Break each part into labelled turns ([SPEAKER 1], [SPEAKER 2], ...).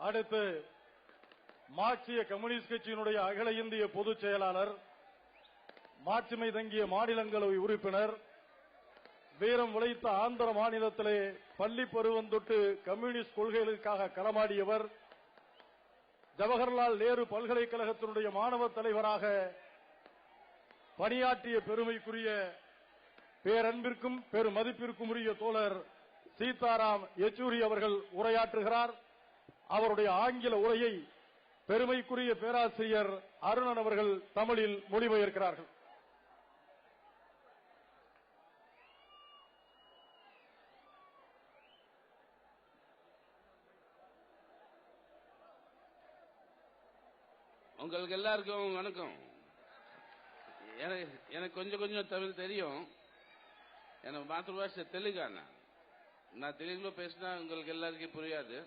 [SPEAKER 1] அடுத்து மார்க்சிய கம்யூனிஸ்ட் கட்சியினுடைய அகில இந்திய பொதுச் செயலாளர், மாட்சிமை தங்கிய மாநிலங்களவை உறுப்பினர், வீரம் உழைத்த ஆந்திர மாநிலத்திலே பள்ளி பருவம் தொட்டு கம்யூனிஸ்ட் கொள்கைகளுக்காக களமாடியவர், ஜவஹர்லால் நேரு பல்கலைக்கழகத்தினுடைய மாணவ தலைவராக பணியாற்றிய பெருமைக்குரிய பேரன்பிற்கும் பெருமதிப்பிற்கும் உரிய தோழர் சீதாராம் யெச்சூரி அவர்கள் உரையாற்றுகிறார். அவருடைய ஆங்கில உரையை பெருமைக்குரிய பேராசிரியர் அருணன் அவர்கள் தமிழில் மொழிபெயர்க்கிறார்கள்.
[SPEAKER 2] உங்களுக்கு எல்லாருக்கும் வணக்கம். எனக்கு கொஞ்சம் தமிழ் தெரியும். எனக்கு மாத்திருபாஷை தெலுங்கானா. நான் தெலுங்குல பேசினா உங்களுக்கு எல்லாருக்கும் புரியாது.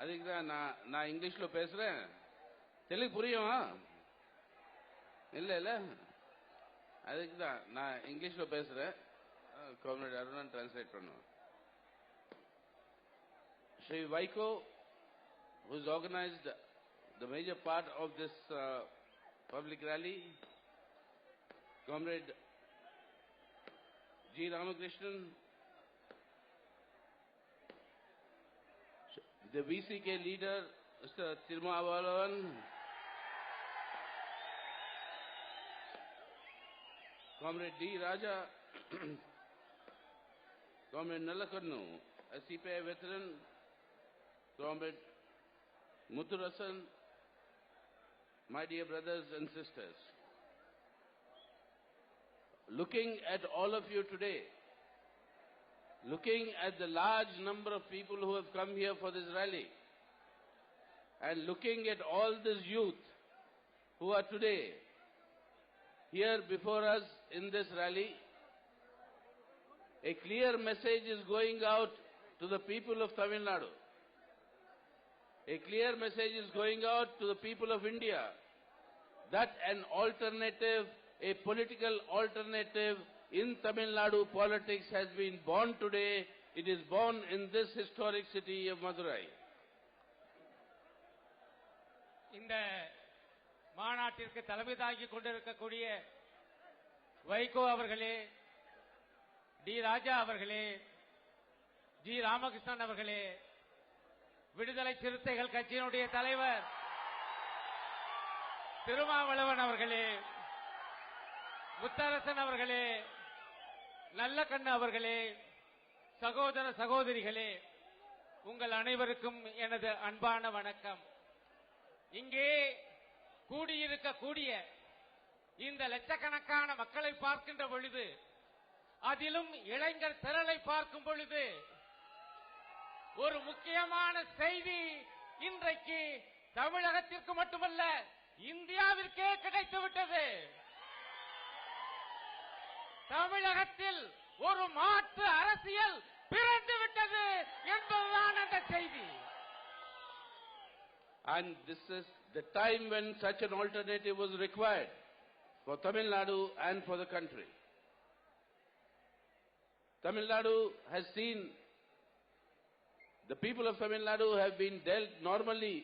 [SPEAKER 2] அதுக்கு தான் நான் இங்கிலீஷ்ல பேசுறேன். தெலுங்கு புரியுமா? இல்ல அதுக்கு தான் நான் இங்கிலீஷ்ல பேசுறேன். காம்ரேட் அருணன் டிரான்ஸ்லேட் பண்ணுவேன். Sri Vaiko, who has organized the major part of this public rally, Comrade G. Ramakrishnan, the VCK leader, Mr. Tirumavalavan, Comrade D. Raja, Comrade Nalakannu, a CPI veteran, Comrade Muthurasan, my dear brothers and sisters. Looking at all of you today, looking at the large number of people who have come here for this rally, and looking at all this youth who are today here before us in this rally, a clear message is going out to the people of Tamil Nadu. A clear message is going out to the people of India that an alternative, a political alternative in Tamil Nadu politics has been born today. It is born in this historic city of Madurai.
[SPEAKER 3] இந்த மாநாட்டிற்கு தலைமை தாங்கிக் கொண்டிருக்கக்கூடிய வைகோ அவர்களே, D ராஜா அவர்களே, G Ramakrishnan அவர்களே, விடுதலை சிறுத்தைகள் கட்சியினுடைய தலைவர் திருமாவளவன் அவர்களே, முத்தரசன் அவர்களே, நல்லக்கண்ணு அவர்களே, சகோதர சகோதரிகளே, உங்கள் அனைவருக்கும் எனது அன்பான வணக்கம். இங்கே கூடியிருக்கக்கூடிய இந்த லட்சக்கணக்கான மக்களை பார்க்கின்ற பொழுது, அதிலும் இளைஞர் திரளை பார்க்கும் பொழுது, ஒரு முக்கியமான செய்தி இன்றைக்கு தமிழகத்திற்கு மட்டுமல்ல இந்தியாவிற்கே கிடைத்துவிட்டது. தமிழகத்தில் ஒரு மாற்று அரசியல் பிறந்துவிட்டது என்பதுதான் அந்த செய்தி.
[SPEAKER 2] And this is the time when such an alternative was required for Tamil Nadu and for the country. Tamil Nadu has seen, the people of Tamil Nadu have been dealt normally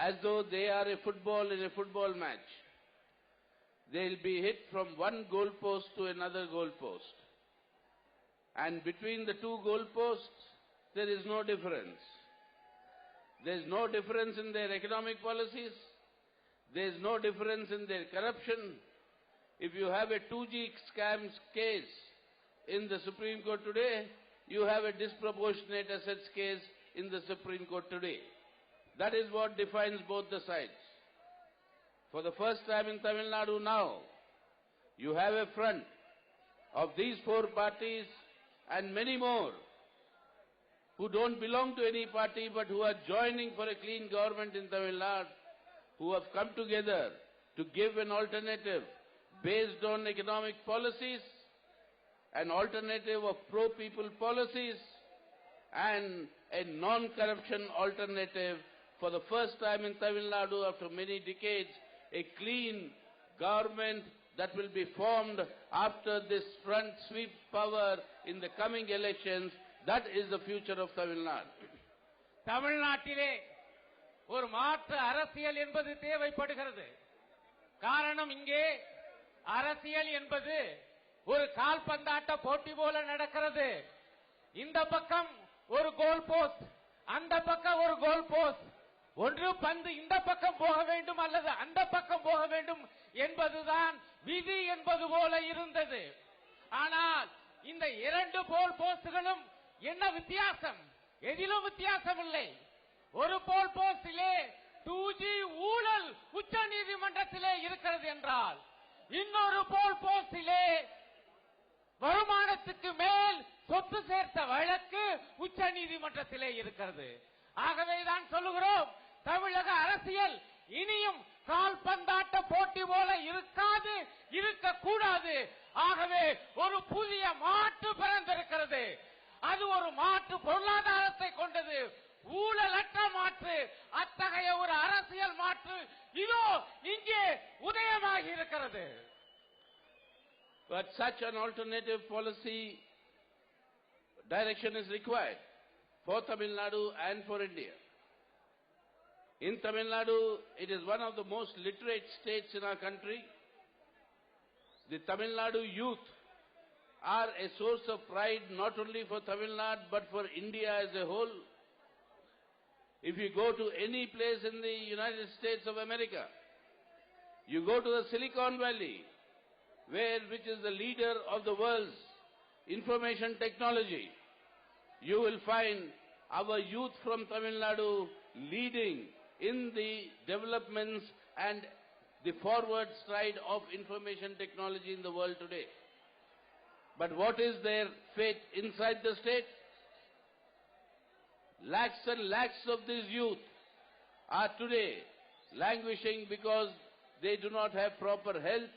[SPEAKER 2] as though they are a football in a football match. They'll be hit from one goalpost to another goalpost. And between the two goalposts, there is no difference. There is no difference in their economic policies. There is no difference in their corruption. If you have a 2G scam case in the Supreme Court today, you have a disproportionate assets case in the Supreme Court today. That is what defines both the sides. For the first time in Tamil Nadu now, you have a front of these four parties and many more who don't belong to any party but who are joining for a clean government in Tamil Nadu, who have come together to give an alternative based on economic policies, an alternative of pro-people policies, and a non-corruption alternative. For the first time in Tamil Nadu after many decades, a clean government that will be formed after this front sweep power in the coming elections. That is the future of Tamil Nadu.
[SPEAKER 3] தமிழ்நாட்டிலே ஒரு மாற்று அரசியல் என்பது தேவைப்படுகிறது. காரணம், இங்கே அரசியல் என்பது ஒரு கால்பந்தாட்ட போட்டி போல நடக்கிறது. இந்த பக்கம் ஒரு கோல் போஸ்ட், அந்த பக்கம் ஒரு கோல் போஸ்ட். ஒன்று பந்து இந்த பக்கம் போக வேண்டும் அல்லது அந்த பக்கம் போக வேண்டும் என்பதுதான் விதி என்பது போல இருந்தது. ஆனால் இந்த இரண்டு கோல் போஸ்டுகளும் என்ன வித்தியாசம்? எதிலும் வித்தியாசம் இல்லை. ஒரு கோல் போஸ்டிலே 2G ஊழல் உச்ச நீதிமன்றத்திலே இருக்கிறது என்றால், இன்னொரு கோல் போஸ்டிலே வருமானத்துக்கு மேல் சொத்து சேர்த்த வழக்கு உச்ச நீதிமன்றத்திலே இருக்கிறது. ஆகவேதான் சொல்லுகிறோம், தமிழக அரசியல் இனியும் கால்பந்தாட்ட போட்டி போல இருக்காது, இருக்கக்கூடாது. ஆகவே ஒரு புதிய மாற்று பிறந்திருக்கிறது. அது ஒரு மாற்று பொருளாதாரத்தை கொண்டது, ஊழலற்ற மாற்று. அத்தகைய ஒரு அரசியல் மாற்று இதோ இங்கே உதயமாகி இருக்கிறது.
[SPEAKER 2] But such an alternative policy direction is required for Tamil Nadu and for India. In Tamil Nadu, it is one of the most literate states in our country. The Tamil Nadu youth are a source of pride not only for Tamil Nadu but for India as a whole. If you go to any place in the United States of America, you go to the Silicon Valley, which is the leader of the world's information technology, you will find our youth from Tamil Nadu leading in the developments and the forward stride of information technology in the world today. But what is their fate inside the state? Lakhs and lakhs of these youth are today languishing because they do not have proper health,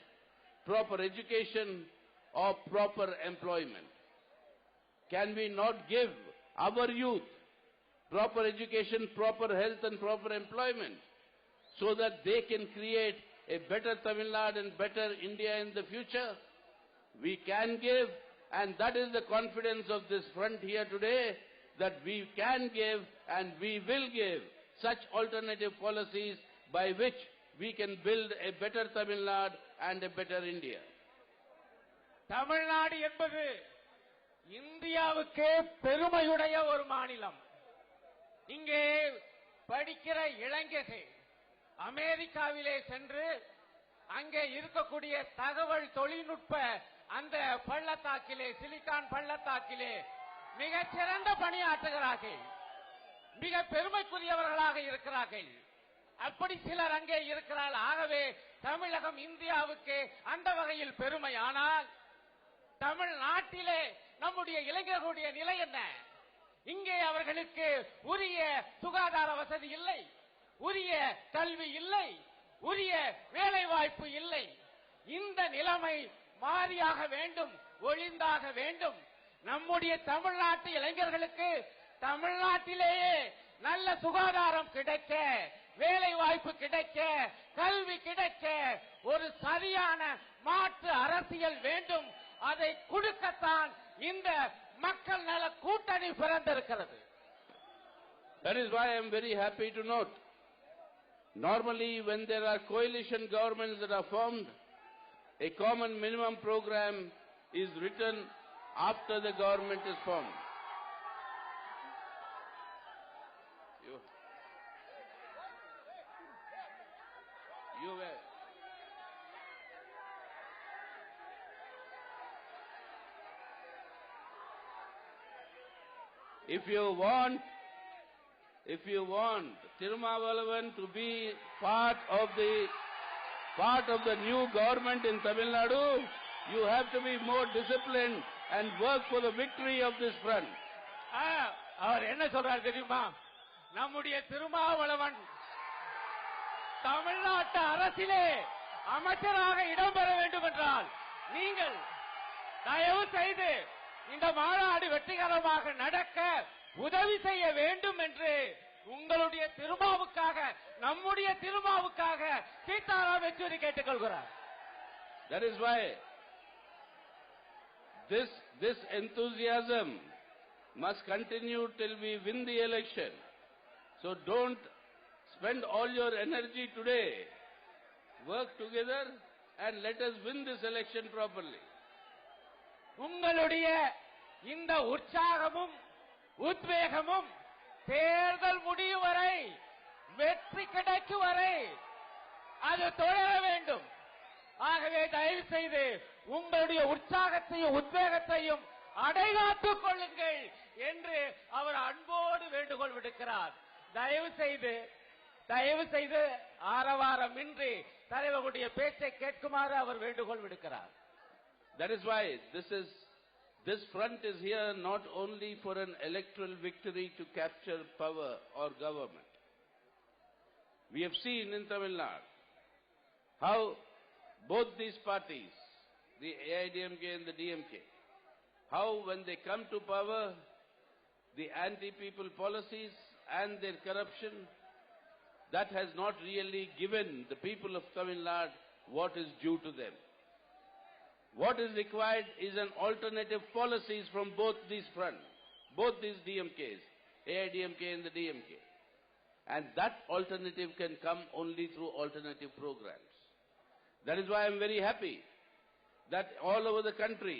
[SPEAKER 2] proper education or proper employment. Can we not give our youth proper education, proper health and proper employment so that they can create a better Tamil Nadu and better India in the future? We can give, and that is the confidence of this front here today, that we can give and we will give such alternative policies by which we can build a better Tamil Nadu and a better India.
[SPEAKER 3] Tamil Nadu என்பது இந்தியாவுக்கே பெருமையுடைய ஒரு மாநிலம். இங்கே படிக்கிற இளைஞர்கள் அமெரிக்காவிலே சென்று அங்கே இருக்கக்கூடிய தகவல் தொழில்நுட்ப அந்த பள்ளத்தாக்கிலே, சிலிகான் பள்ளத்தாக்கிலே மிகச்சிறந்த பணியாற்றுகிறார்கள், மிக பெருமைக்குரியவர்களாக இருக்கிறார்கள். அப்படி சிலர் அங்கே இருக்கிறார்கள். ஆகவே தமிழகம் இந்தியாவுக்கு அந்த வகையில் பெருமை. ஆனால் தமிழ்நாட்டிலே நம்முடைய இளைஞர்களுடைய நிலை என்ன? இங்கே அவர்களுக்கு உரிய சுகாதார வசதி இல்லை, உரிய கல்வி இல்லை, உரிய வேலை வாய்ப்பு இல்லை. இந்த நிலைமை மாறியாக வேண்டும், ஒழிந்தாக வேண்டும். நம்முடைய தமிழ்நாட்டு இளைஞர்களுக்கு தமிழ்நாட்டிலேயே நல்ல சுகாதாரம் கிடைக்க, வேலை வாய்ப்பு கிடைக்க, கல்வி கிடைக்க ஒரு சரியான மாற்று அரசியல் வேண்டும். அதை கொடுக்கத்தான் இந்த மக்கள் நல கூட்டணி பிறந்திருக்கிறது.
[SPEAKER 2] That is why I am very happy to note, normally when there are coalition governments that are formed, a common minimum program is written after the government is formed. You were. If you want Tirumavalavan to be part of the new government in Tamil Nadu, you have to be more disciplined and work for the victory of this front.
[SPEAKER 3] அவர் என்ன சொல்றார் தெரியுமா? நம்முடைய திருமாவளவன் தமிழ்நாட்டு அரசிலே அமைச்சராக இடம்பெற வேண்டும் என்றால் நீங்கள் தயவு செய்து இந்த மாநாடு வெற்றிகரமாக நடக்க உதவி செய்ய வேண்டும் என்று உங்களுடைய திருமாவுக்காக, நம்முடைய திருமாவுக்காக Sitaram Yechury கேட்டுக்கொள்கிறார்.
[SPEAKER 2] That is why this enthusiasm must continue till we win the election. So don't spend all your energy today. Work together and let us win this election properly.
[SPEAKER 3] உங்களுடைய இந்த உற்சாகமும் உத்வேகமும் தேர்தல் முடியும் வரை, வெற்றி கிடைக்கும் வரை அது தொடர வேண்டும். ஆகவே தயவு செய்து உங்களுடைய உற்சாகத்தையும் உத்வேகத்தையும் அடைகாத்துக் கொள்ளுங்கள் என்று அவர் அன்போடு வேண்டுகோள் விடுக்கிறார். தயவு செய்து ஆரவாரமின்றி தலைவருடைய பேச்சை கேட்குமாறு அவர் வேண்டுகோள் விடுக்கிறார்.
[SPEAKER 2] That is why this front is here not only for an electoral victory to capture power or government. We have seen in Tamil Nadu how both these parties, the AIDMK and the DMK, how when they come to power, the anti-people policies and their corruption, that has not really given the people of Tamil Nadu what is due to them. What is required is an alternative policies from both these fronts, both these DMKs, AIDMK and the DMK. And that alternative can come only through alternative programs. That is why I am very happy that all over the country,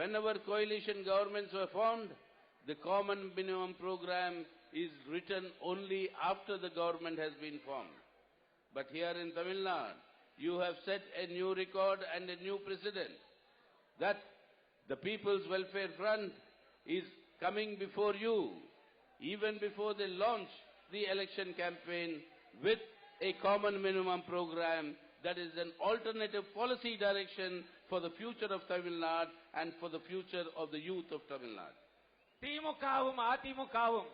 [SPEAKER 2] whenever coalition governments were formed, the common minimum program is written only after the government has been formed. But here in Tamil Nadu, you have set a new record and a new precedent that the People's Welfare Front is coming before you, even before they launch the election campaign, with a common minimum program that is an alternative policy direction for the future of Tamil Nadu and for the future of the youth of Tamil Nadu.
[SPEAKER 3] திமுகவும் அதிமுகவும்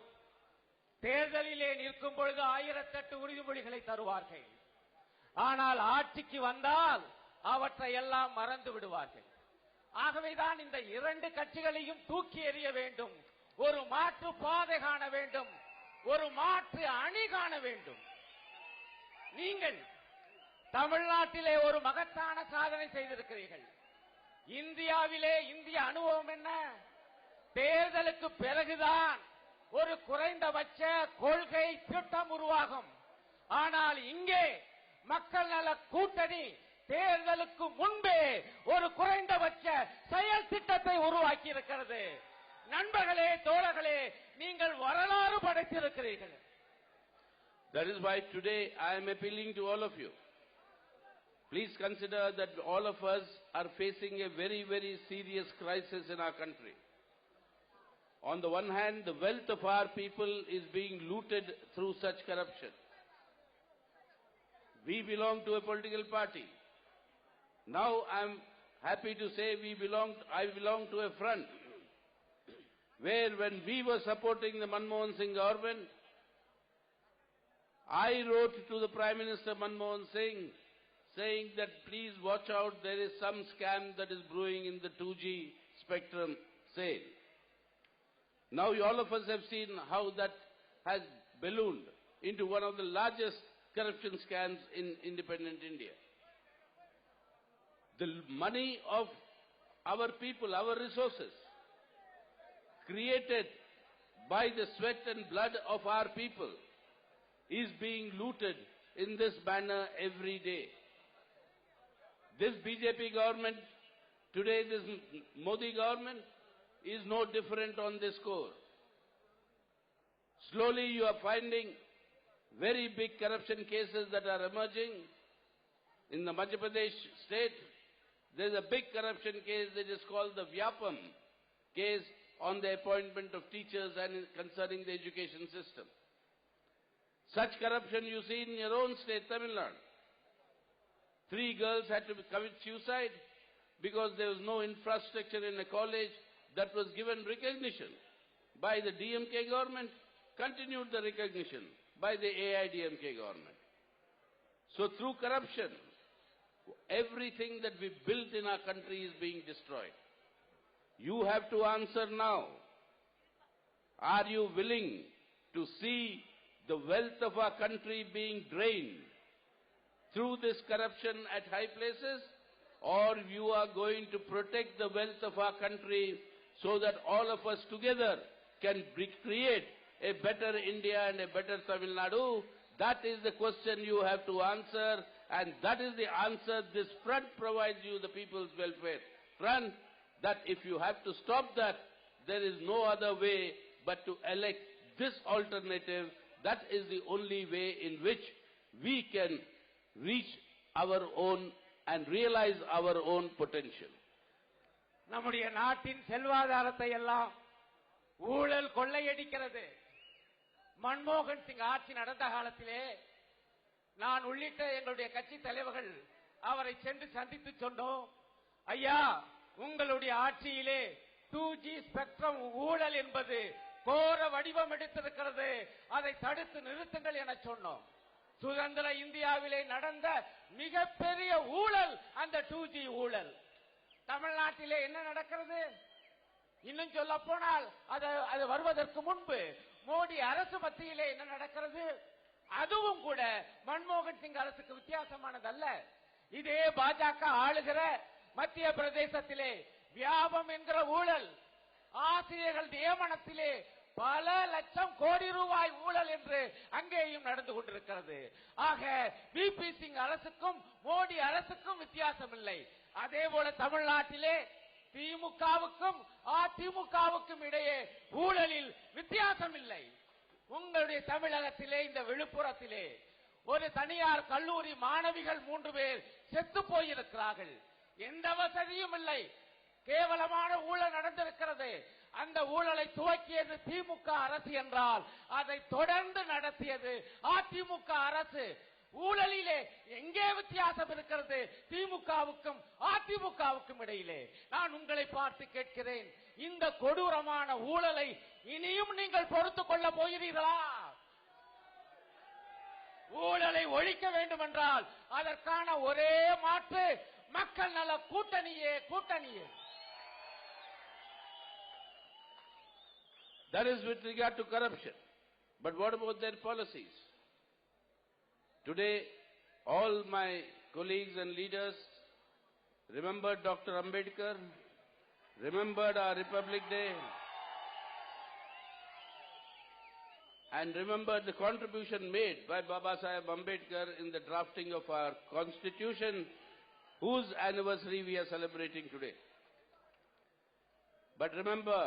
[SPEAKER 3] தேர்தலிலே நிற்கும் பொழுது 1008 உறுதிமொழிகளை தருவார்கள். ஆனால் ஆட்சிக்கு வந்தால் அவற்றை எல்லாம் மறந்து விடுவார்கள். ஆகவேதான் இந்த இரண்டு கட்சிகளையும் தூக்கி எறிய வேண்டும், ஒரு மாற்று பாதை காண வேண்டும், ஒரு மாற்று அணி காண வேண்டும். நீங்கள் தமிழ்நாட்டிலே ஒரு மகத்தான சாதனை செய்திருக்கிறீர்கள். இந்தியாவிலே இந்திய அனுபவம் என்ன? தேர்தலுக்கு பிறகுதான் ஒரு குறைந்தபட்ச கொள்கை திட்டம் உருவாகும். ஆனால் இங்கே மக்கள் நல கூட்டணி தேர்தலுக்கு முன்பே ஒரு குறைந்தபட்ச செயல் திட்டத்தை உருவாக்கி இருக்கிறது. நண்பர்களே, தோழர்களே, நீங்கள் வரலாறு படைத்திருக்கிறீர்கள்.
[SPEAKER 2] That is why today I am appealing to all of you. Please consider that all of us are facing a very, very serious crisis in our country. On the one hand, the wealth of our people is being looted through such corruption. We belong to a political party. Now I am happy to say I belong to a front where when we were supporting the Manmohan Singh government, I wrote to the Prime Minister Manmohan Singh saying that please watch out, there is some scam that is brewing in the 2G spectrum sale. Now all of us have seen how that has ballooned into one of the largest corruption scams in independent India. The money of our people, our resources, created by the sweat and blood of our people, is being looted in this manner every day. This BJP government, today this Modi government, is no different on this score. Slowly you are finding very big corruption cases that are emerging. In the Madhya Pradesh state, there is a big corruption case that is called the Vyapam case on the appointment of teachers and concerning the education system. Such corruption you see in your own state, Tamil Nadu. 3 girls had to commit suicide because there was no infrastructure in a college that was given recognition by the DMK government, continued the recognition by the AIDMK government. So through corruption, everything that we built in our country is being destroyed. You have to answer now. Are you willing to see the wealth of our country being drained through this corruption at high places, or you are going to protect the wealth of our country so that all of us together can create a better India and a better Tamil Nadu? That is the question you have to answer, and that is the answer this front provides you, the People's Welfare Front, that if you have to stop that, there is no other way but to elect this alternative. That is the only way in which we can reach our own and realize our own potential.
[SPEAKER 3] நம்முடைய நாட்டின் செல்வாதாரத்தை எல்லாம் ஊழல் கொள்ளையடிக்கிறது. மன்மோகன் சிங் ஆட்சி நடந்த காலத்திலே நான் உள்ளிட்ட எங்களுடைய கட்சி தலைவர்கள் அவரை சென்று சந்தித்து சொன்னோம், ஐயா உங்களுடைய ஆட்சியிலே 2G ஸ்பெக்ட்ரம் ஊழல் என்பது கோர வடிவம் எடுத்திருக்கிறது, அதை தடுத்து நிறுத்துங்கள் என சொன்னோம். சுதந்திர இந்தியாவிலே நடந்த மிகப்பெரிய ஊழல் அந்த 2G ஊழல். தமிழ்நாட்டிலே என்ன நடக்கிறது? இன்னும் சொல்ல போனால் அது வருவதற்கு முன்பு மோடி அரசு மத்தியிலே என்ன நடக்கிறது? அதுவும் கூட மன்மோகன் சிங் அரசுக்கு வித்தியாசமானதல்ல. இதே பாஜக ஆளுகிற மத்திய பிரதேசத்திலே வியாபம் என்கிற ஊழல், ஆசிரியர்கள் நியமனத்திலே பல லட்சம் கோடி ரூபாய் ஊழல் என்று அங்கேயும் நடந்து கொண்டிருக்கிறது. ஆக விபி சிங் அரசுக்கும் மோடி அரசுக்கும் வித்தியாசம் இல்லை. அதே போல தமிழ்நாட்டிலே திமுகவுக்கும் அதிமுகவுக்கும் இடையே ஊழலில் வித்தியாசம் இல்லை. உங்களுடைய தமிழகத்திலே இந்த விழுப்புரத்திலே ஒரு தனியார் கல்லூரி மாணவிகள் 3 பேர் செத்து போயிருக்கிறார்கள். எந்த வசதியும் இல்லை, கேவலமான ஊழல் நடந்திருக்கிறது. அந்த ஊழலை துவக்கியது திமுக அரசு என்றால் அதை தொடர்ந்து நடத்தியது அதிமுக அரசு. ஊழலிலே எங்கே வித்தியாசம் இருக்கிறது திமுகவுக்கும் அதிமுகவுக்கும் இடையிலே? நான் உங்களை பார்த்து கேட்கிறேன், இந்த கொடூரமான ஊழலை இனியும் நீங்கள் பொறுத்துக் கொள்ள போகிறீர்களா? ஊழலை ஒழிக்க வேண்டும் என்றால் அதற்கான ஒரே மாற்று மக்கள் நல கூட்டணியே.
[SPEAKER 2] That is with regard to corruption. But what about their policies? Today, all my colleagues and leaders remembered Dr. Ambedkar, remembered our Republic Day, and remembered the contribution made by Baba Saheb Ambedkar in the drafting of our Constitution, whose anniversary we are celebrating today. But remember,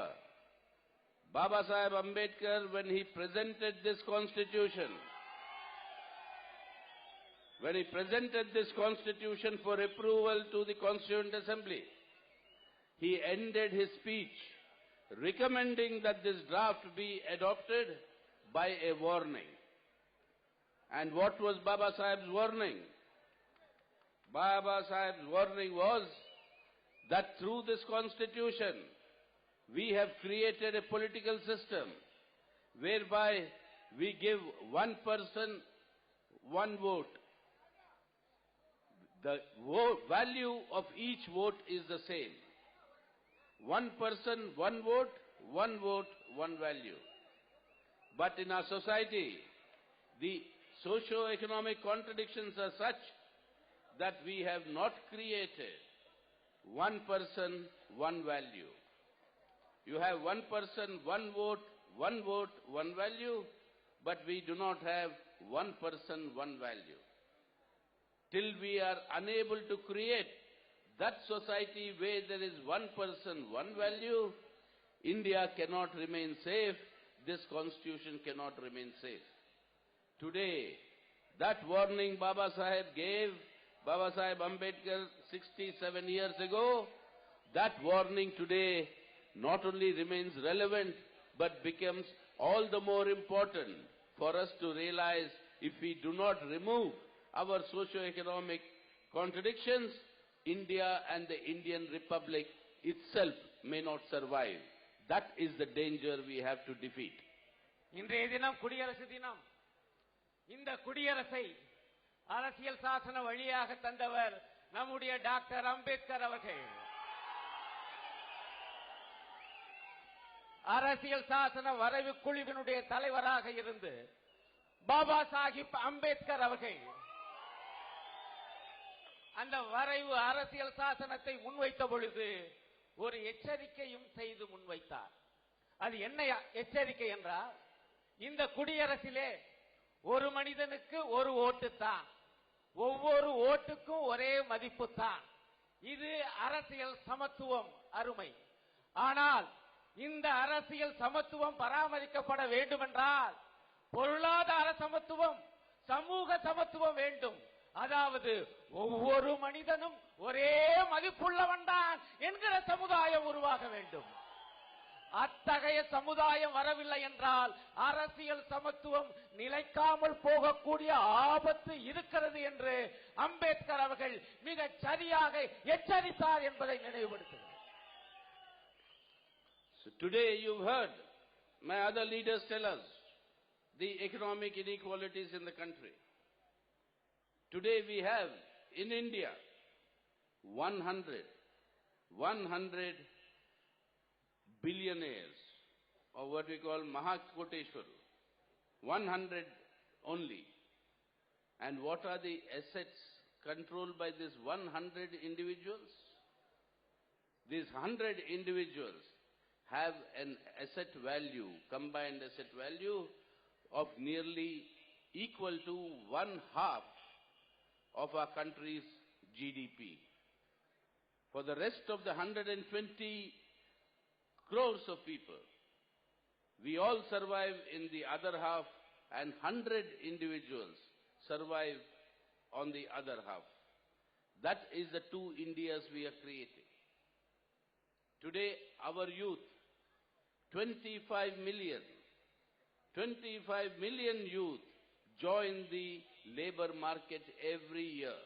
[SPEAKER 2] Baba Saheb Ambedkar, when he presented this Constitution, for approval to the Constituent Assembly, he ended his speech recommending that this draft be adopted by a warning. And what was Baba Saheb's warning? Baba Saheb's warning was that through this Constitution, we have created a political system whereby we give one person, one vote. The value of each vote is the same. One person, one vote, one value. But in our society, the socio-economic contradictions are such that we have not created one person, one value. You have one person, one vote, one value, but we do not have one person, one value. Till we are unable to create that society where there is one person, one value, India cannot remain safe, this Constitution cannot remain safe. Today, that warning Baba Saheb gave, Baba Saheb Ambedkar 67 years ago, that warning today not only remains relevant, but becomes all the more important for us to realize if we do not remove our socio-economic contradictions, India and the Indian Republic itself may not survive. That is the danger we have to defeat.
[SPEAKER 3] இன்றைய தினம் குடியரசு தினம். இந்த குடியரசை அரசியல் சாசன வழியாக தந்தவர் நம்முடைய டாக்டர் அம்பேத்கர் அவர்கள். அரசியல் சாசன வரைவு குழுவினுடைய தலைவராக இருந்து பாபா சாஹிப் அம்பேத்கர் அவர்கள் அந்த வரைவு அரசியல் சாசனத்தை முன்வைத்த பொழுது ஒரு எச்சரிக்கையும் செய்து முன்வைத்தார். அது என்ன எச்சரிக்கை என்றால், இந்த குடியரசிலே ஒரு மனிதனுக்கு ஒரு ஓட்டு தான், ஒவ்வொரு ஓட்டுக்கும் ஒரே மதிப்பு தான். இது அரசியல் சமத்துவம் அருமை. ஆனால் இந்த அரசியல் சமத்துவம் பராமரிக்கப்பட வேண்டுமென்றால் பொருளாதார சமத்துவம், சமூக சமத்துவம் வேண்டும். அதாவது ஒவ்வொரு மனிதனும் ஒரே மதிப்புள்ளவன் தான் என்கிற சமுதாயம் உருவாக வேண்டும். அத்தகைய சமுதாயம் வரவில்லை என்றால் அரசியல் சமத்துவம் நிலைக்காமல் போகக்கூடிய ஆபத்து இருக்கிறது என்று அம்பேத்கர் அவர்கள் மிக சரியாக எச்சரித்தார் என்பதை நினைவுபடுத்துகிறார்.
[SPEAKER 2] So today you've heard my other leaders tell us the economic inequalities in the country. Today we have in India 100 billionaires, or what we call Mahakoteshwar, 100 only. And what are the assets controlled by these 100 individuals? These 100 individuals have an asset value, combined asset value of nearly equal to 1/2 of our country's GDP. For the rest of the 120 crores of people, we all survive in the other half, and 100 individuals survive on the other half. That is the two Indias we are creating. Today, our youth, 25 million youth join the labor market every year.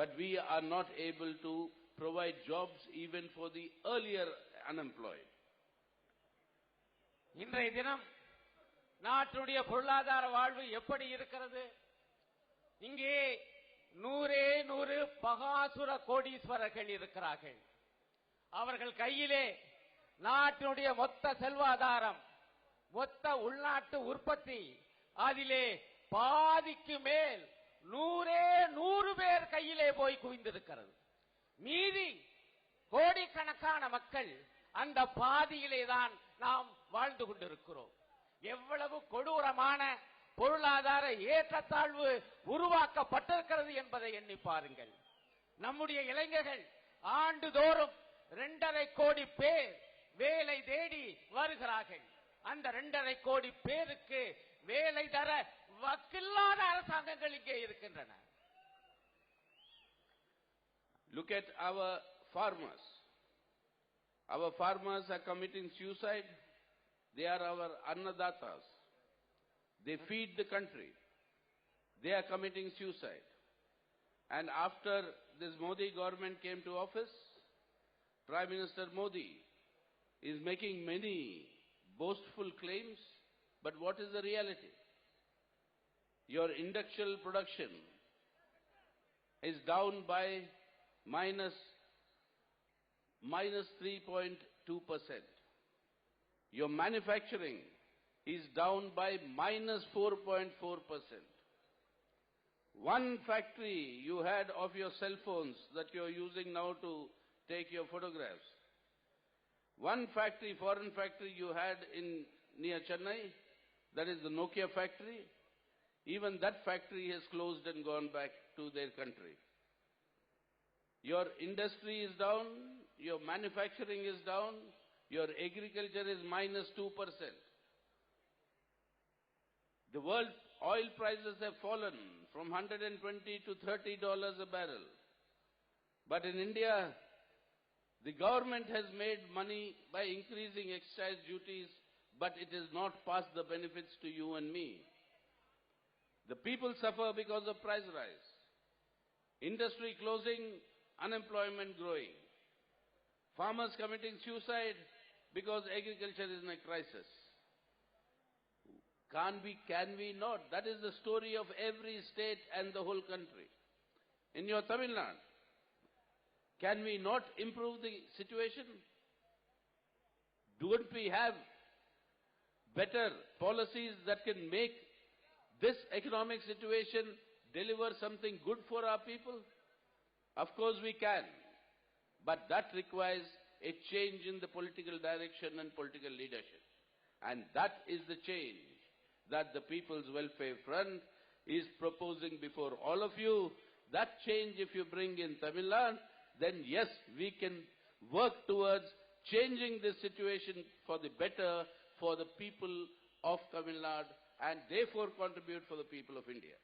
[SPEAKER 2] But we are not able to provide jobs even for the earlier unemployed.
[SPEAKER 3] இன்றைய தினம் நாட்டுடைய பொருளாதார வாழ்வு எப்படி இருக்கிறது? இங்கே 100 பகாசுர கோடீஸ்வரர்கள் இருக்கிறார்கள். அவர்கள் கையிலே நாட்டினுடைய மொத்த செல்வாதாரம், மொத்த உள்நாட்டு உற்பத்தி, அதிலே பாதிக்கு மேல் 100 பேர் கையிலே போய் குவிந்திருக்கிறது. மீதி கோடிக்கணக்கான மக்கள் அந்த பாதியிலே தான் நாம் வாழ்ந்து கொண்டிருக்கிறோம். எவ்வளவு கொடூரமான பொருளாதார ஏற்றத்தாழ்வு உருவாக்கப்பட்டிருக்கிறது என்பதை எண்ணி பாருங்கள். நம்முடைய இளைஞர்கள் ஆண்டுதோறும் 2.5 கோடி பேர் வேலை தேடி வருகிறார்கள். அந்த 2.5 கோடி பேருக்கு வேலை தர வக்கில்லாத அரசாங்கங்கள் இங்கே இருக்கின்றன.
[SPEAKER 2] Look at our farmers. Our farmers are committing suicide. They are our annadatas. They feed the country. They are committing suicide. And after this Modi government came to office, Prime Minister Modi is making many boastful claims, but what is the reality? Your industrial production is down by minus 3.2%. Your manufacturing is down by minus 4.4%. One factory you had of your cell phones that you are using now to take your photographs. One factory, foreign factory you had near Chennai, that is the Nokia factory. Even that factory has closed and gone back to their country. Your industry is down, your manufacturing is down, your agriculture is minus 2%. The world oil prices have fallen from $120 to $30 a barrel. But in India, the government has made money by increasing excise duties, but it has not passed the benefits to you and me. The people suffer because of price rise. Industry closing, unemployment growing. Farmers committing suicide because agriculture is in a crisis. Can we not? That is the story of every state and the whole country. In your Tamil Nadu, can we not improve the situation? Don't we have better policies that can make this economic situation deliver something good for our people? Of course we can, but that requires a change in the political direction and political leadership. And that is the change that the People's Welfare Front is proposing before all of you. That change, if you bring in Tamil Nadu, then yes, we can work towards changing this situation for the better for the people of Tamil Nadu and therefore contribute for the people of India.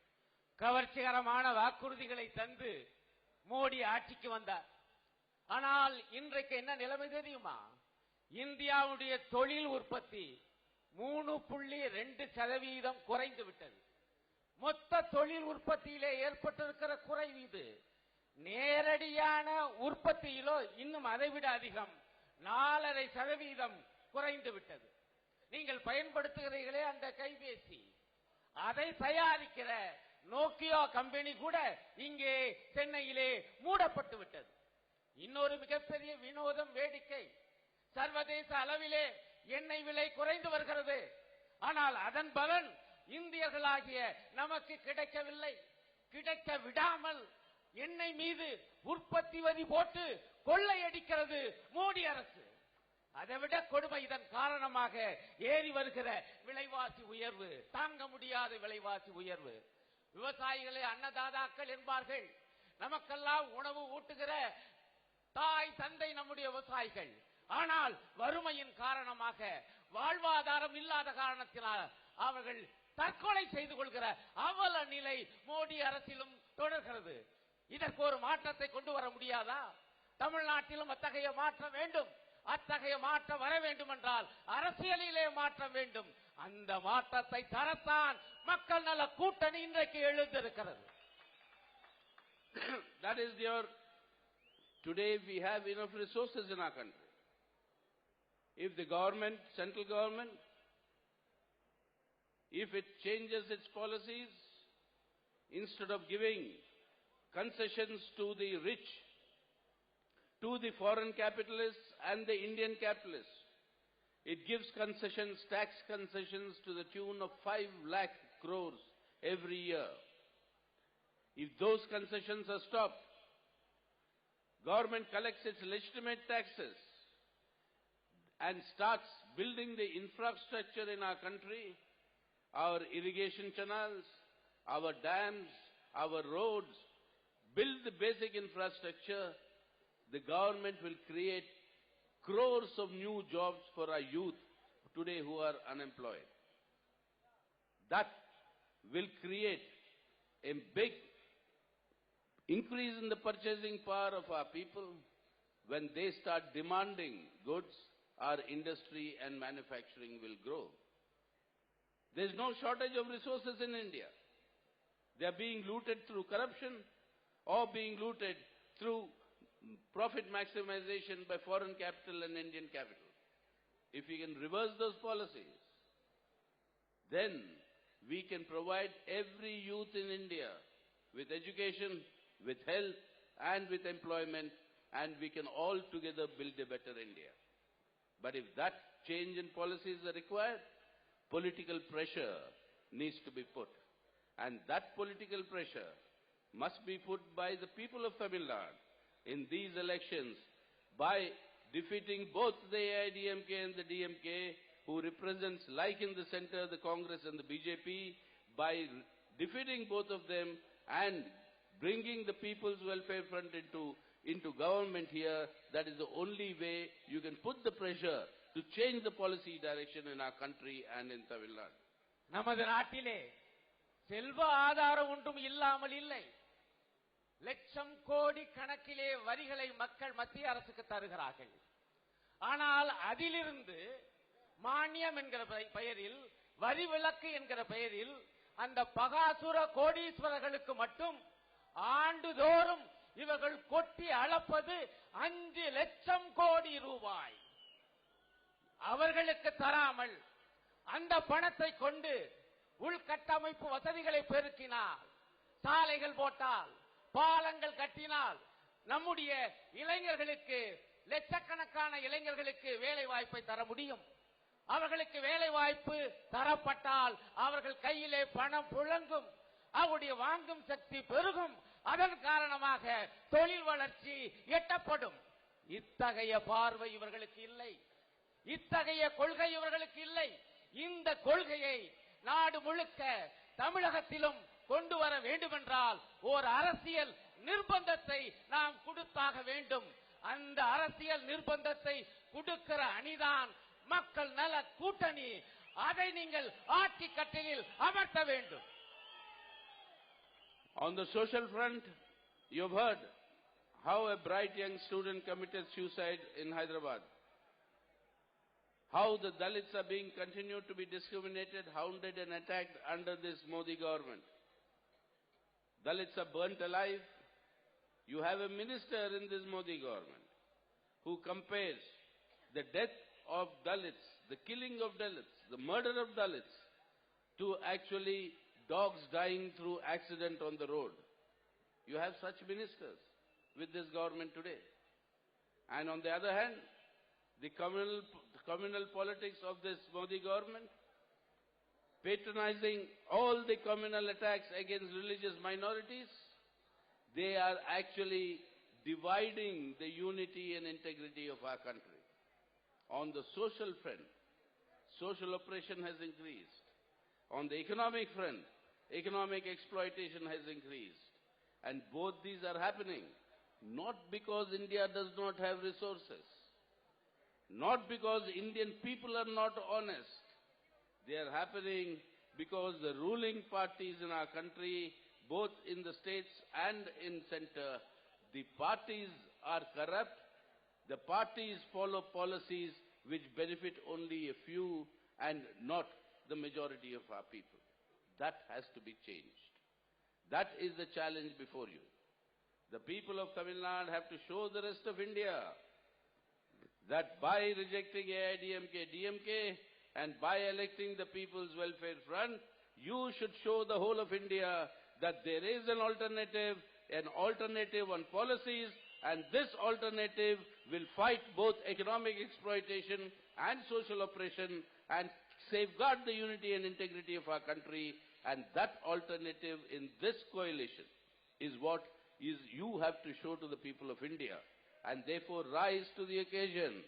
[SPEAKER 3] கவர்ச்சிகரமான வாக்குறுதிகளை தந்து மோடி ஆட்சிக்கு வந்தார். ஆனால் இன்றைக்கு என்ன நிலைமை தெரியுமா? இந்தியாவுடைய தொழில் உற்பத்தி 3.2% குறைந்து விட்டது. மொத்த தொழில் உற்பத்தியிலே ஏற்பட்டிருக்கிற குறைவு இது. நேரடியான உற்பத்தியிலோ இன்னும் அதைவிட அதிகம் 4.5% குறைந்து விட்டது. நீங்கள் பயன்படுத்துகிறீர்களே அந்த கைபேசி, அதை தயாரிக்கிற நோக்கியா கம்பெனி கூட இங்கே சென்னையிலே மூடப்பட்டு விட்டது. இன்னொரு மிகப்பெரிய வினோதம், வேடிக்கை, சர்வதேச அளவிலே எண்ணெய் விலை குறைந்து வருகிறது. ஆனால் அதன் பலன் இந்தியர்களாகிய நமக்கு கிடைக்கவில்லை. கிடைக்க விடாமல் எண்ணெய் மீது உற்பத்தி வரி போட்டு கொள்ளையடிக்கிறது மோடி அரசு. அதைவிட கொடுமை இதன் காரணமாக ஏறி வருகிற விலைவாசி உயர்வு, தாங்க முடியாத விலைவாசி உயர்வு. விவசாயிகளை அன்னதாதாக்கள் என்பார்கள். நமக்கெல்லாம் உணவு ஊட்டுகிற தாய் தந்தை நம்முடைய விவசாயிகள். ஆனால் வறுமையின் காரணமாக, வாழ்வாதாரம் இல்லாத காரணத்தினால் அவர்கள் தற்கொலை செய்து கொள்கிற அவல நிலை மோடி அரசிலும் தொடர்கிறது. இதற்கு ஒரு மாற்றத்தை கொண்டு வர முடியாதா? தமிழ்நாட்டிலும் அத்தகைய மாற்றம் வேண்டும். அத்தகைய மாற்றம் வர வேண்டும் என்றால் அரசியலிலே மாற்றம் வேண்டும். அந்த மாற்றத்தை தரத்தான் மக்கள் நல கூட்டணி இன்றைக்கு எழுந்திருக்கிறது.
[SPEAKER 2] That is your, today we have enough resources in our country. If the government, central government, if it changes its policies, instead of giving concessions to the rich, to the foreign capitalists and the Indian capitalists, it gives concessions, tax concessions to the tune of 5 lakh crores every year. If those concessions are stopped, government collects its legitimate taxes and starts building the infrastructure in our country, our irrigation channels, our dams, our roads, build the basic infrastructure, the government will create crores of new jobs for our youth today who are unemployed. That will create a big increase in the purchasing power of our people. When they start demanding goods, our industry and manufacturing will grow. There is no shortage of resources in India. They are being looted through corruption or being looted through profit maximization by foreign capital and Indian capital. If we can reverse those policies, then we can provide every youth in India with education, with health and with employment, and we can all together build a better India. But if that change in policies are required, political pressure needs to be put. And that political pressure must be put by the people of Tamil Nadu in these elections by defeating both the AIDMK and the DMK, who represents, like in the center, the Congress and the BJP, by defeating both of them and bringing the People's Welfare Front into government here. That is the only way you can put the pressure to change the policy direction in our country and in Tamil Nadu.
[SPEAKER 3] நமது நாட்டிலே செல்வ ஆதாரம் ஒன்றும் இல்லாமல் இல்லை. லட்சம் கோடி கணக்கிலே வரிகளை மக்கள் மத்திய அரசுக்கு தருகிறார்கள். ஆனால் அதிலிருந்து மானியம் என்கிற பெயரில், வரி விலக்கு என்கிற பெயரில் அந்த பகாசுர கோடீஸ்வரர்களுக்கு மட்டும் ஆண்டுதோறும் இவர்கள் கொட்டி அளப்பது 5 லட்சம் கோடி ரூபாய். அவர்களுக்கு தராமல் அந்த பணத்தை கொண்டு உள்கட்டமைப்பு வசதிகளை பெருக்கினால், சாலைகள் போட்டால், பாலங்கள் கட்டினால், நம்முடைய இளைஞர்களுக்கு, லட்சக்கணக்கான இளைஞர்களுக்கு வேலை வாய்ப்பை தர முடியும். அவர்களுக்கு வேலை வாய்ப்பு தரப்பட்டால் அவர்கள் கையிலே பணம் புழங்கும், அவருடைய வாங்கும் சக்தி பெருகும். அதன் காரணமாக தொழில் வளர்ச்சி எட்டப்படும். இத்தகைய பார்வை இவர்களுக்கு இல்லை. இத்தகைய கொள்கை இவர்களுக்கு இல்லை. இந்த கொள்கையை நாடு முழுக்க தமிழகத்திலும் கொண்டு வர வேண்டுமென்றால் ஒரு அரசியல் நிர்பந்தத்தை நாம் கொடுத்தாக வேண்டும். அந்த அரசியல் நிர்பந்தத்தை கொடுக்கிற அணிதான் மக்கள் நல கூட்டணி. அதை நீங்கள் ஆட்சி கட்டிலில் அமர்த்த வேண்டும்.
[SPEAKER 2] On the social front, you have heard how a bright young student committed suicide in Hyderabad. How the Dalits are being continued to be discriminated, hounded and attacked under this Modi government. Dalits are burnt alive. You have a minister in this Modi government who compares the death of Dalits, the killing of Dalits, the murder of Dalits, to actually dogs dying through accident on the road. You have such ministers with this government today. And on the other hand, the communal politics of this Modi government, patronizing all the communal attacks against religious minorities, they are actually dividing the unity and integrity of our country. On the social front, social oppression has increased. On the economic front, economic exploitation has increased. And both these are happening not because India does not have resources, not because Indian people are not honest. They are happening because the ruling parties in our country, both in the states and in center, the parties are corrupt. The parties follow policies which benefit only a few and not the majority of our people. That has to be changed. That is the challenge before you. The people of Tamil Nadu have to show the rest of India that by rejecting AIDMK, DMK and by electing the People's Welfare Front, you should show the whole of India that there is an alternative on policies, and this alternative will fight both economic exploitation and social oppression and safeguard the unity and integrity of our country. And that alternative in this coalition is what you have to show to the people of India. And therefore rise to the occasion.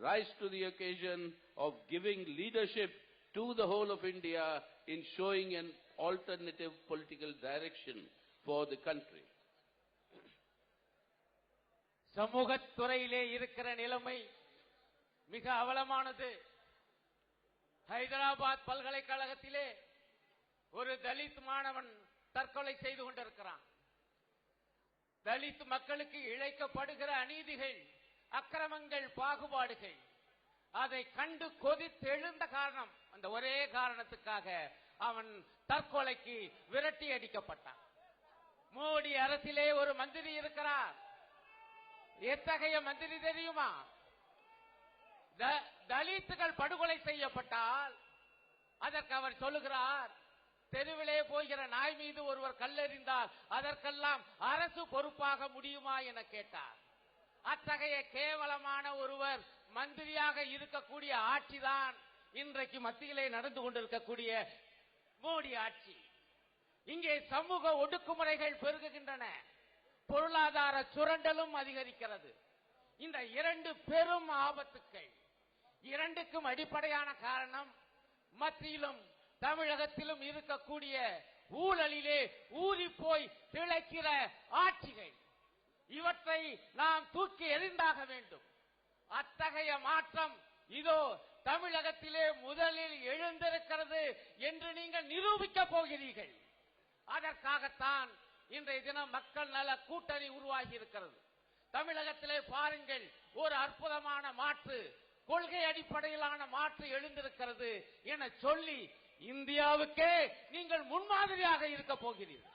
[SPEAKER 2] Rise to the occasion of giving leadership to the whole of India in showing an alternative political direction for the country.
[SPEAKER 3] சமூகத்துறையிலே இருக்கிற நிலைமை மிக அவலமானது. ஹைதராபாத் பல்கலைக்கழகத்திலே ஒரு தலித் மாணவன் தற்கொலை செய்து கொண்டிருக்கிறான். தலித் மக்களுக்கு இழைக்கப்படுகிற அநீதிகள், அக்கிரமங்கள், பாகுபாடுகள், அதை கண்டு கொதித்து எழுந்த காரணம், அந்த ஒரே காரணத்துக்காக அவன் தற்கொலைக்கு விரட்டி அடிக்கப்பட்டான். மோடி அரசிலே ஒரு மந்திரி இருக்கிறார். எத்தகைய மந்திரி தெரியுமா? தலித்துகள் படுகொலை செய்யப்பட்டால் அதற்கு அவர் சொல்லுகிறார், தெருவிலே போகிற நாய் மீது ஒருவர் கல்லெறிந்தால் அதற்கெல்லாம் அரசு பொறுப்பாக முடியுமா என கேட்டார். அத்தகைய கேவலமான ஒருவர் மந்திரியாக இருக்கக்கூடிய ஆட்சிதான் இன்றைக்கு மத்தியிலே நடந்து கொண்டிருக்கக்கூடிய மோடி ஆட்சி. இங்கே சமூக ஒடுக்குமுறைகள் பெருகுகின்றன, பொருளாதார சுரண்டலும் அதிகரிக்கிறது. இந்த இரண்டு பெரும் ஆபத்துக்கள், இரண்டுக்கும் அடிப்படையான காரணம் மத்தியிலும் தமிழகத்திலும் இருக்கக்கூடிய ஊழலிலே ஊறி போய் திளைக்கிற ஆட்சிகள். இவற்றை நாம் தூக்கி எறிந்தாக வேண்டும். அத்தகைய மாற்றம் இதோ தமிழகத்திலே முதலில் எழுந்திருக்கிறது என்று நீங்கள் நிரூபிக்க போகிறீர்கள். அதற்காகத்தான் இன்றைய தினம் மக்கள் நல கூட்டணி உருவாகி இருக்கிறது. தமிழகத்திலே பாருங்கள், ஒரு அற்புதமான மாற்று, கொள்கை அடிப்படையிலான மாற்று எழுந்திருக்கிறது என சொல்லி இந்தியாவுக்கே நீங்கள் முன்மாதிரியாக இருக்க போகிறீர்கள்.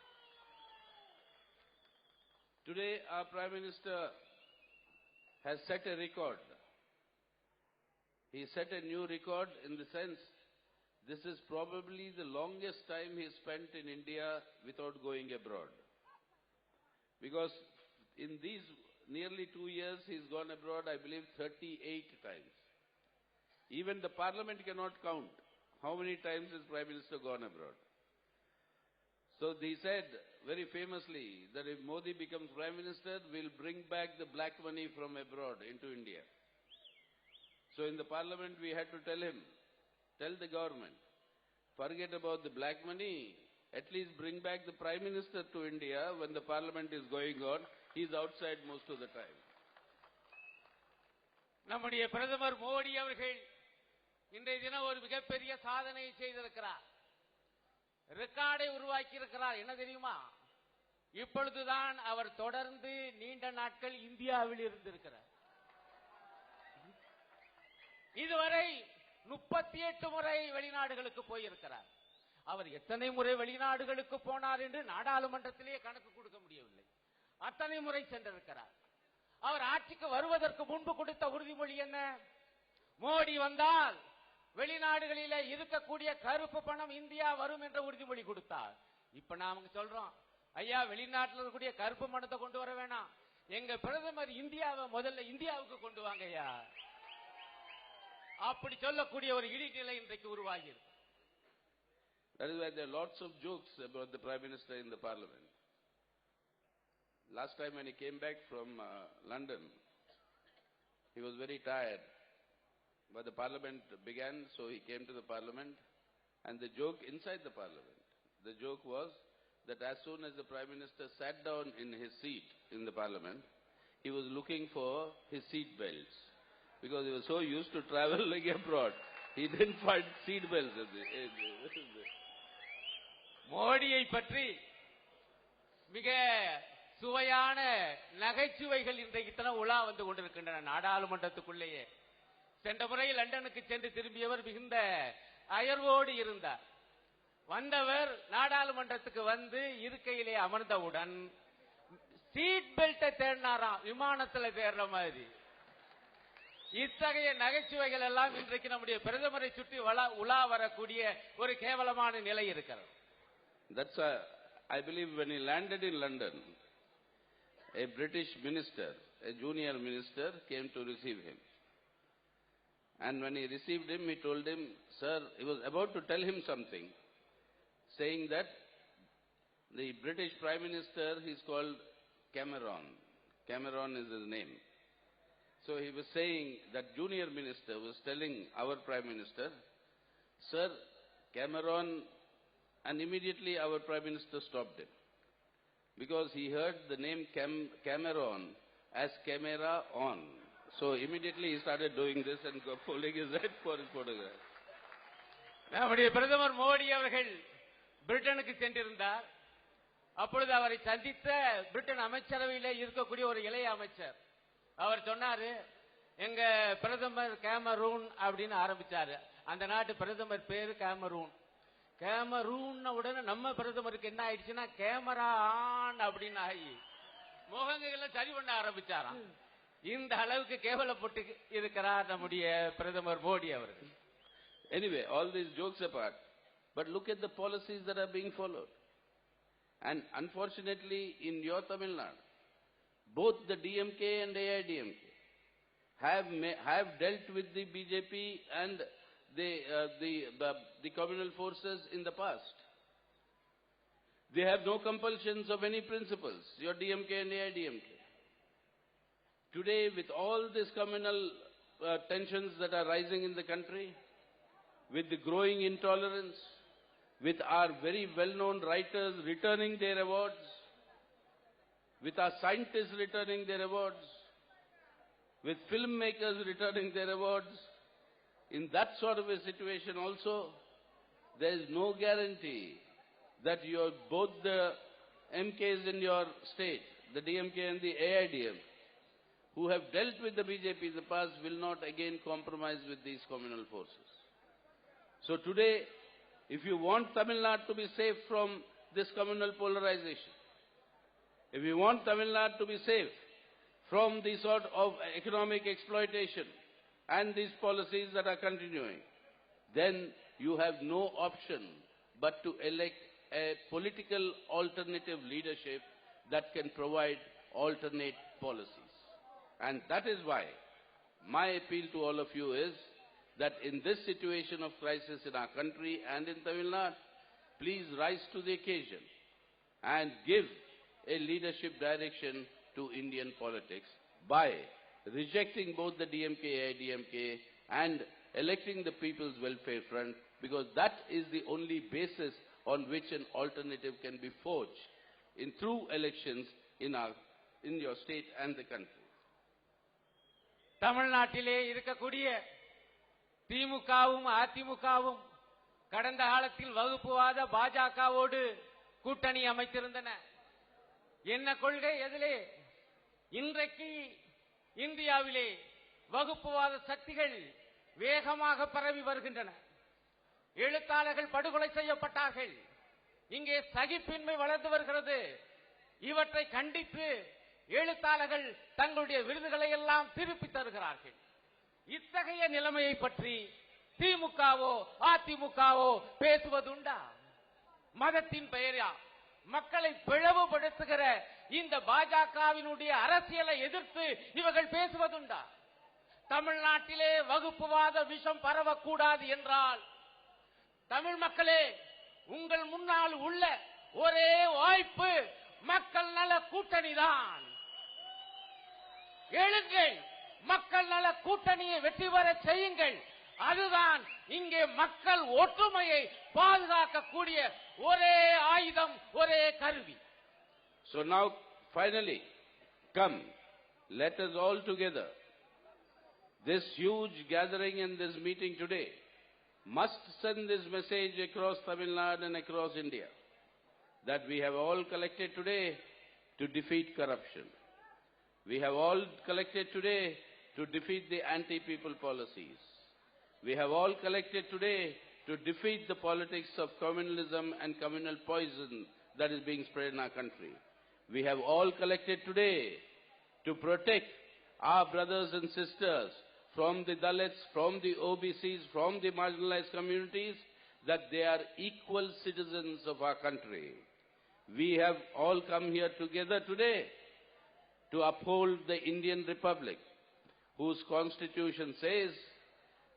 [SPEAKER 2] Today our Prime Minister has set a record. He set a new record in the sense this is probably the longest time he spent in India without going abroad. Because in these nearly 2 years he's gone abroad, I believe 38 times. Even the Parliament cannot count how many times has Prime Minister gone abroad. So he said very famously that if Modi becomes Prime Minister, we'll bring back the black money from abroad into India. So So in the parliament we had to tell the government, forget about the black money, at least bring back the Prime Minister to India when the parliament is going on. He is outside most of the time.
[SPEAKER 3] நம்முடைய பிரதமர் மோடி அவர்கள் இன்றைய தினம் ஒரு மிகப்பெரிய சாதனையை செய்திருக்கிறார். ரெக்கார்டை உருவாக்கி இருக்கிறார். என்ன தெரியுமா? இப்பொழுதுதான் அவர் தொடர்ந்து நீண்ட நாட்கள் இந்தியாவில் இருந்திருக்கிறார். இதுவரை 38 முறை வெளிநாடுகளுக்கு போயிருக்கிறார். அவர் எத்தனை முறை வெளிநாடுகளுக்கு போனார் என்று நாடாளுமன்றத்திலேயே கணக்கு கொடுக்க முடியவில்லை. அத்தனை முறை சென்றிருக்கிறார். அவர் ஆட்சிக்கு வருவதற்கு முன்பு கொடுத்த உறுதிமொழி என்ன? மோடி வந்தால் வெளிநாடுகளிலே இருக்கக்கூடிய கருப்பு பணம் இந்தியா வரும் என்ற உறுதிமொழி கொடுத்தார். இப்ப நாம சொல்றோம், ஐயா வெளிநாட்டில் இருக்கக்கூடிய கருப்பு பணத்தை கொண்டு வர வேணாம், எங்க பிரதமர் இந்தியாவை முதல்ல இந்தியாவுக்கு கொண்டு வாங்க ஐயா, அப்படி சொல்லக்கூடிய ஒரு இடிநிலை இன்றைக்கு உருவாகி இருக்கு.
[SPEAKER 2] That is why there are lots of jokes about the Prime Minister in the Parliament. Last time when he came back from London, he was very tired. But the Parliament began, so he came to the Parliament. And the joke inside the Parliament, the joke was that as soon as the Prime Minister sat down in his seat in the Parliament, he was looking for his seat belts. Because he was so used to traveling abroad, he didn't find seat belts.
[SPEAKER 3] மோடியை பற்றி மிக சுவையான நகைச்சுவைகள் இன்றைக்கு தினம் உலா வந்து கொண்டிருக்கின்றன நாடாளுமன்றத்துக்குள்ளேயே. சென்ற முறை லண்டனுக்கு சென்று திரும்பியவர் மிகுந்த அயர்வோடு இருந்தார். வந்தவர் நாடாளுமன்றத்துக்கு வந்து இருக்கையிலே அமர்ந்தவுடன் சீட் பெல்ட்டை தேடினாராம், விமானத்தில் தேடுற மாதிரி. இத்தகைய நகைச்சுவைகள் எல்லாம் இன்றைக்கு நம்முடைய பிரதமரை சுற்றி உலா வரக்கூடிய ஒரு கேவலமான நிலை இருக்கிறது.
[SPEAKER 2] That's I believe when he landed in London, a British minister, a junior minister, came to receive him. And when he received him, he told him, sir, he was about to tell him something, saying that the British Prime Minister, he's called Cameron. Cameron is his name. So he was saying, that junior minister was telling our Prime Minister, sir, Cameron, and immediately our Prime Minister stopped him. Because he heard the name Cameron as camera on. So immediately he started doing this and pulling his head for his photograph.
[SPEAKER 3] நம்முடைய பிரதமர் மோடி அவர்கள் பிரிட்டனுக்கு சென்றிருந்தார். அப்பொழுது அவரை சந்தித்த Britain அமைச்சரவையிலே இருக்கக்கூடிய ஒரு இளைய அமைச்சர் அவர் சொன்னாரு, எங்க பிரதமர் கேமரூன் அப்படின்னு ஆரம்பிச்சாரு. அந்த நாட்டு பிரதமர் பேரு கேமரூன். கேமரூன் உடனே நம்ம பிரதமருக்கு என்ன ஆயிடுச்சுன்னா கேமரா ஆன் அப்படின்னு ஆகி முகங்களை சரி பண்ண ஆரம்பிச்சாராம். இந்த அளவுக்கு கேவலப்பட்டு இருக்கிறார் நம்முடைய பிரதமர் மோடி அவர்கள்.
[SPEAKER 2] Anyway, all these jokes apart, but look at the policies that are being followed. And unfortunately, in your Tamil Nadu, both the DMK and AIDMK have dealt with the BJP and the communal forces in the past. They have no compulsions of any principles, your DMK and AIDMK. Today, with all these communal tensions that are rising in the country, with the growing intolerance, with our very well-known writers returning their awards, with our scientists returning their awards, with filmmakers returning their awards, in that sort of a situation also, there is no guarantee that both the MKs in your state, the DMK and the AIDM, who have dealt with the BJP in the past, will not again compromise with these communal forces. So today, if you want Tamil Nadu to be safe from this communal polarization, if you want Tamil Nadu to be safe from the sort of economic exploitation and these policies that are continuing, then you have no option but to elect a political alternative leadership that can provide alternate policies. And that is why my appeal to all of you is that in this situation of crisis in our country and in Tamil Nadu, please rise to the occasion and give a leadership direction to Indian politics by rejecting both the DMK, AIDMK and electing the People's Welfare Front, because that is the only basis on which an alternative can be forged through elections in your state and the country.
[SPEAKER 3] தமிழ்நாட்டிலே இருக்கக்கூடிய திமுகவும் அதிமுகவும் கடந்த காலத்தில் வகுப்புவாத பாஜகவோடு கூட்டணி அமைத்திருந்தன. என்ன கொள்கை எதிலே? இன்றைக்கு இந்தியாவிலே வகுப்புவாத சக்திகள் வேகமாக பரவி வருகின்றன. எழுத்தாளர்கள் படுகொலை செய்யப்பட்டார்கள். இங்கே சகிப்பின்மை வளர்ந்து வருகிறது. இவற்றை கண்டித்து எழுத்தாளர்கள் தங்களுடைய விருதுகளை எல்லாம் திருப்பி தருகிறார்கள். இத்தகைய நிலைமையை பற்றி திமுகவோ அதிமுகவோ பேசுவதுண்டா? மதத்தின் பெயரா மக்களை பிளவுபடுத்துகிற இந்த பாஜகவினுடைய அரசியலை எதிர்த்து இவர்கள் பேசுவதுண்டா? தமிழ்நாட்டிலே வகுப்புவாத விஷம் பரவக்கூடாது என்றால் தமிழ் மக்களே, உங்கள் முன்னால் உள்ள ஒரே வாய்ப்பு மக்கள் நல கூட்டணிதான். எழுங்கள், மக்கள் நல கூட்டணியை வெற்றி பெற செய்யுங்கள். அதுதான் இங்கே மக்கள் ஒற்றுமையை பாதுகாக்கக்கூடிய ஒரே ஆயுதம், ஒரே கருவி.
[SPEAKER 2] So now finally come, let us all together, this huge gathering and this meeting today must send this message across Tamil Nadu and across India, that we have all collected today to defeat corruption. We have all collected today to defeat the anti-people policies. We have all collected today to defeat the politics of communalism and communal poison that is being spread in our country. We have all collected today to protect our brothers and sisters from the Dalits, from the OBCs, from the marginalized communities, that they are equal citizens of our country. We have all come here together today to uphold the Indian Republic, whose constitution says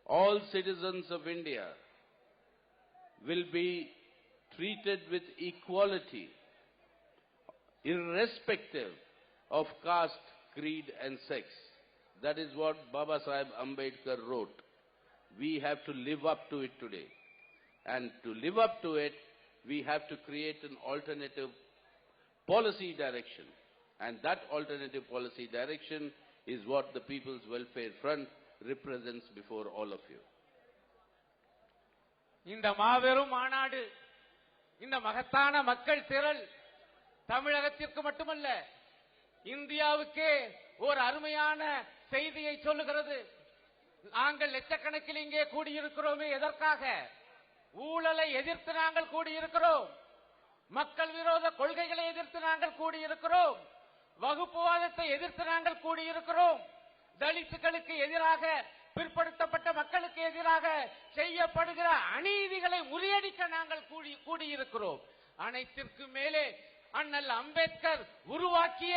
[SPEAKER 2] all citizens of India will be treated with equality, irrespective of caste, creed and sex. That is what Baba Sahib Ambedkar wrote. We have to live up to it today. And to live up to it, we have to create an alternative policy direction. And that alternative policy direction is what the People's Welfare Front represents before all of you.
[SPEAKER 3] இந்த மாபெரும் மாநாடு, இந்த மகத்தான மக்கள் திரள் தமிழகத்திற்கு மட்டுமல்ல, இந்தியாவுக்கே ஒரு அருமையான செய்தியை சொல்லுகிறது. நாங்கள் லட்சக்கணக்கில் இங்கே கூடியிருக்கிறோமே எதற்காக? ஊழலை எதிர்த்து நாங்கள் கூடியிருக்கிறோம். மக்கள் விரோத கொள்கைகளை எதிர்த்து நாங்கள் கூடியிருக்கிறோம். வகுப்புவாதத்தை எதிர்த்து நாங்கள் கூடியிருக்கிறோம். தலித்துகளுக்கு எதிராக, பிற்படுத்தப்பட்ட மக்களுக்கு எதிராக செய்யப்படுகிற அநீதிகளை முறியடிக்க நாங்கள் கூடியிருக்கிறோம். அனைத்திற்கு மேலே அண்ணல் அம்பேத்கர் உருவாக்கிய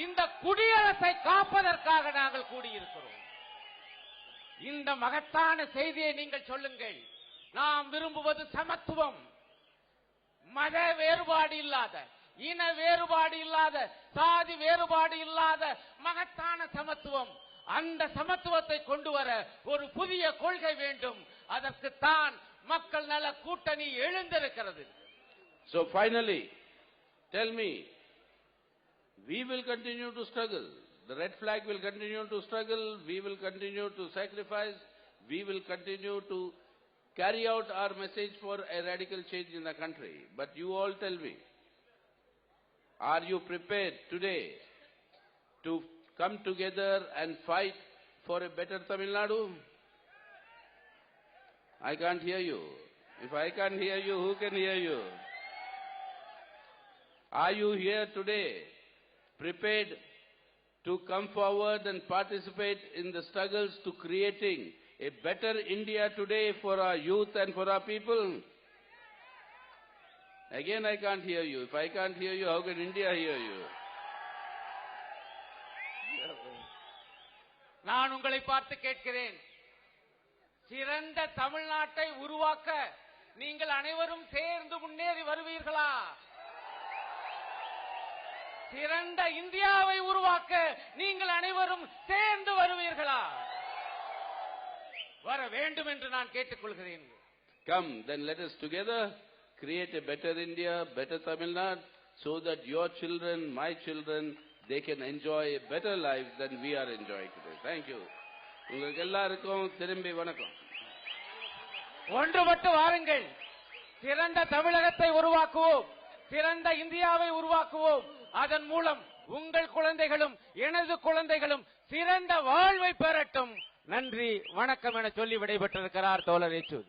[SPEAKER 3] இந்த குடியரசை காப்பதற்காக நாங்கள் கூடியிருக்கிறோம். இந்த மகத்தான செய்தியை நீங்கள் சொல்லுங்கள். நாம் விரும்புவது சமத்துவம், மத வேறுபாடு இல்லாத, இன வேறுபாடு இல்லாத, சாதி வேறுபாடு இல்லாத மகத்தான சமத்துவம். அந்த சமத்துவத்தை கொண்டு வர ஒரு புதிய கொள்கை வேண்டும். அதற்குத்தான் மக்கள் நல கூட்டணி எழுந்திருக்கிறது.
[SPEAKER 2] So finally, tell me, we will continue to struggle. The red flag will continue to struggle. We will continue to sacrifice. We will continue to carry out our message for a radical change in the country. But you all tell me, are you prepared today to come together and fight for a better Tamil Nadu? I can't hear you. If I can't hear you, who can hear you? Are you here today prepared to come forward and participate in the struggles to creating a better India today for our youth and for our people? Again, I can't hear you. If I can't hear you, how can India hear you?
[SPEAKER 3] நான் உங்களை பார்த்து கேட்கிறேன், சிறந்த தமிழ்நாட்டை உருவாக்க நீங்கள் அனைவரும் சேர்ந்து முன்னேறி வருவீர்களா? சிறந்த இந்தியாவை உருவாக்க நீங்கள் அனைவரும் சேர்ந்து வருவீர்களா? வர வேண்டும் என்று நான் கேட்டுக்கொள்கிறேன்.
[SPEAKER 2] Come, then let us together create a better India, better Tamil Nadu, so that your children, my children, they can enjoy a better life than we are enjoying today. Thank you. உங்களுக்கு எல்லாருக்கும் திரும்பி வணக்கம்.
[SPEAKER 3] ஒன்றுபட்டு வாருங்கள், சிறந்த தமிழகத்தை உருவாக்குவோம், சிறந்த இந்தியாவை உருவாக்குவோம். அதன் மூலம் உங்கள் குழந்தைகளும் எனது குழந்தைகளும் சிறந்த வாழ்வை பெறட்டும். நன்றி, வணக்கம் என சொல்லி விடைபெற்றிருக்கிறார் தோழர் யெச்சூரி.